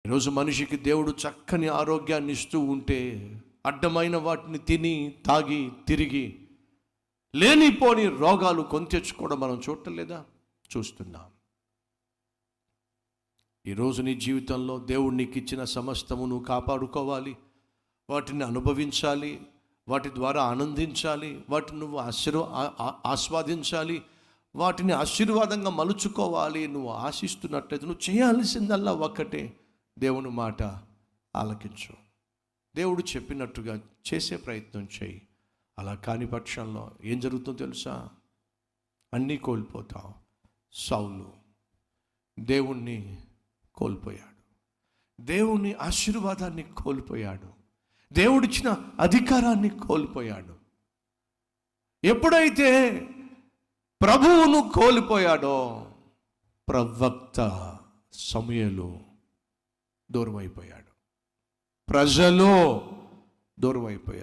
ఈరోజు మనిషికి దేవుడు చక్కని ఆరోగ్యాన్ని ఇస్తూ ఉంటే అడ్డమైన వాటిని తిని తాగి తిరిగి లేనిపోని రోగాలు కొని తెచ్చుకోవడం మనం చూడలేదా? చూస్తున్నాం. ఈరోజు నీ జీవితంలో దేవుడు నీకు ఇచ్చిన సమస్తము నువ్వు కాపాడుకోవాలి, వాటిని అనుభవించాలి, వాటి ద్వారా ఆనందించాలి, వాటిని నువ్వు ఆస్వాదించాలి, వాటిని ఆశీర్వాదంగా మలుచుకోవాలి. నువ్వు ఆశిస్తున్నట్లయితే నువ్వు చేయాల్సిందల్లా ఒక్కటే, దేవుని మాట ఆలకించు, దేవుడు చెప్పినట్టుగా చేసే ప్రయత్నం చేయి. అలా కాని పక్షంలో ఏం జరుగుతుందో తెలుసా? అన్నీ కోల్పోతావు. సౌలు దేవుణ్ణి కోల్పోయాడు, దేవుని ఆశీర్వాదాన్ని కోల్పోయాడు, దేవుడిచ్చిన అధికారాన్ని కోల్పోయాడు. ఎప్పుడైతే ప్రభువును కోల్పోయాడో ప్రవక్త సమూయేలు దూరం అయిపోయాడు, ప్రజలు దూరం అయిపోయారు.